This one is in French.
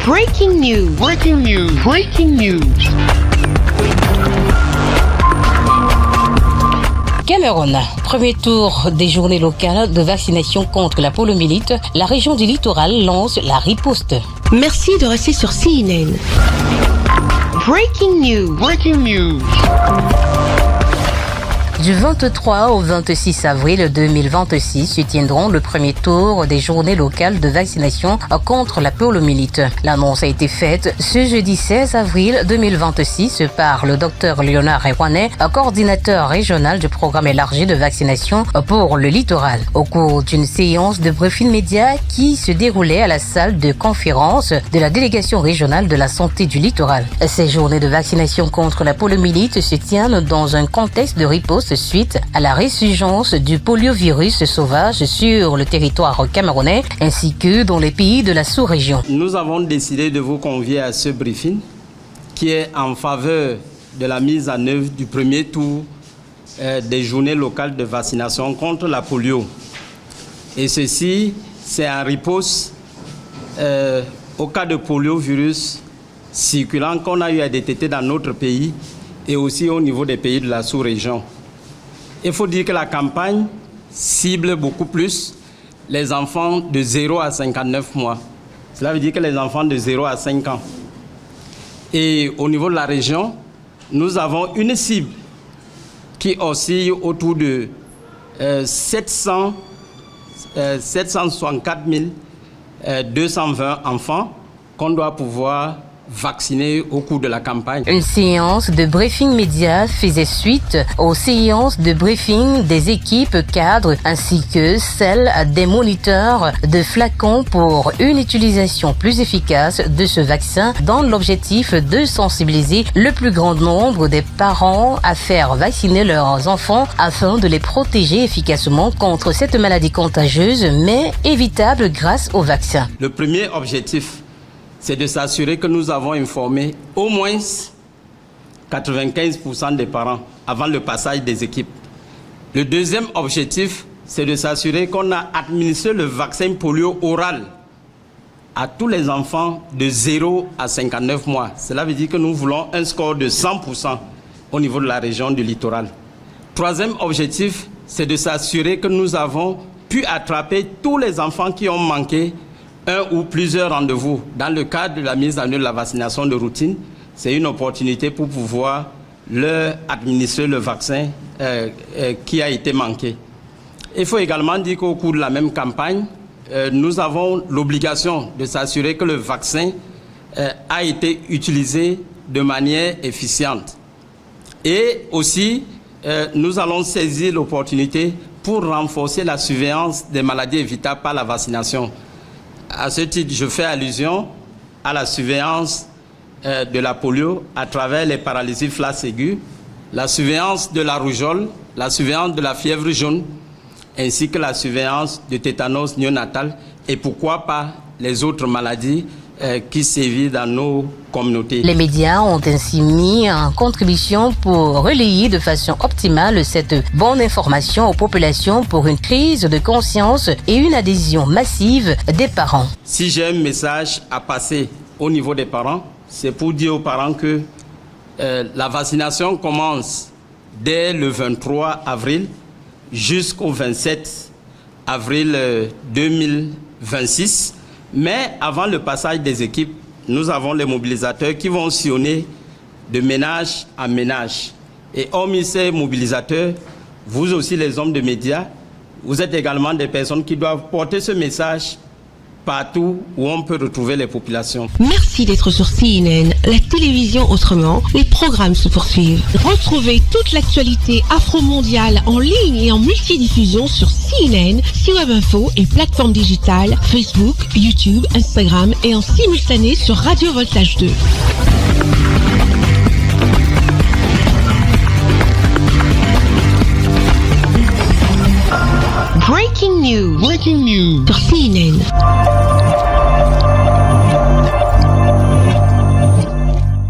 Breaking news. Breaking news. Breaking news. Cameroun, premier tour des journées locales de vaccination contre la poliomyélite. La région du littoral lance la riposte. Merci de rester sur CNN. Breaking news. Breaking news. Du 23 au 26 avril 2026 se tiendront le premier tour des journées locales de vaccination contre la poliomyélite. L'annonce a été faite ce jeudi 16 avril 2026 par le Dr Léonard Ewanet, coordinateur régional du programme élargi de vaccination pour le littoral. Au cours d'une séance de briefing média qui se déroulait à la salle de conférence de la délégation régionale de la santé du littoral. Ces journées de vaccination contre la poliomyélite se tiennent dans un contexte de riposte suite à la résurgence du poliovirus sauvage sur le territoire camerounais ainsi que dans les pays de la sous-région. Nous avons décidé de vous convier à ce briefing qui est en faveur de la mise en œuvre du premier tour des journées locales de vaccination contre la polio. Et ceci, c'est en riposte au cas de poliovirus circulant qu'on a eu à détecter dans notre pays et aussi au niveau des pays de la sous-région. Il faut dire que la campagne cible beaucoup plus les enfants de 0 à 59 mois. Cela veut dire que les enfants de 0 à 5 ans. Et au niveau de la région, nous avons une cible qui oscille autour de 764 220 enfants qu'on doit pouvoir vaccinés au cours de la campagne. Une séance de briefing média faisait suite aux séances de briefing des équipes cadres ainsi que celles des moniteurs de flacons pour une utilisation plus efficace de ce vaccin dans l'objectif de sensibiliser le plus grand nombre des parents à faire vacciner leurs enfants afin de les protéger efficacement contre cette maladie contagieuse mais évitable grâce au vaccin. Le premier objectif, c'est de s'assurer que nous avons informé au moins 95% des parents avant le passage des équipes. Le deuxième objectif, c'est de s'assurer qu'on a administré le vaccin polio oral à tous les enfants de 0 à 59 mois. Cela veut dire que nous voulons un score de 100% au niveau de la région du littoral. Troisième objectif, c'est de s'assurer que nous avons pu attraper tous les enfants qui ont manqué un ou plusieurs rendez-vous. Dans le cadre de la mise en œuvre de la vaccination de routine, c'est une opportunité pour pouvoir leur administrer le vaccin qui a été manqué. Il faut également dire qu'au cours de la même campagne, nous avons l'obligation de s'assurer que le vaccin a été utilisé de manière efficiente. Et aussi, nous allons saisir l'opportunité pour renforcer la surveillance des maladies évitables par la vaccination. À ce titre, je fais allusion à la surveillance de la polio à travers les paralysies flash aiguës, la surveillance de la rougeole, la surveillance de la fièvre jaune, ainsi que la surveillance du tétanos néonatal et pourquoi pas les autres maladies qui sévissent dans nos communautés. Les médias ont ainsi mis en contribution pour relayer de façon optimale cette bonne information aux populations pour une prise de conscience et une adhésion massive des parents. Si j'ai un message à passer au niveau des parents, c'est pour dire aux parents que la vaccination commence dès le 23 avril jusqu'au 27 avril 2026. Mais avant le passage des équipes, nous avons les mobilisateurs qui vont sillonner de ménage en ménage. Et hormis ces mobilisateurs, vous aussi les hommes de médias, vous êtes également des personnes qui doivent porter ce message partout où on peut retrouver les populations. Merci d'être sur CNN, la télévision autrement. Les programmes se poursuivent. Retrouvez toute l'actualité afro-mondiale en ligne et en multidiffusion sur CNN, C-Web Info et plateformes digitales, Facebook, YouTube, Instagram et en simultané sur Radio Voltage 2. Breaking news. Breaking news. Sur CNN.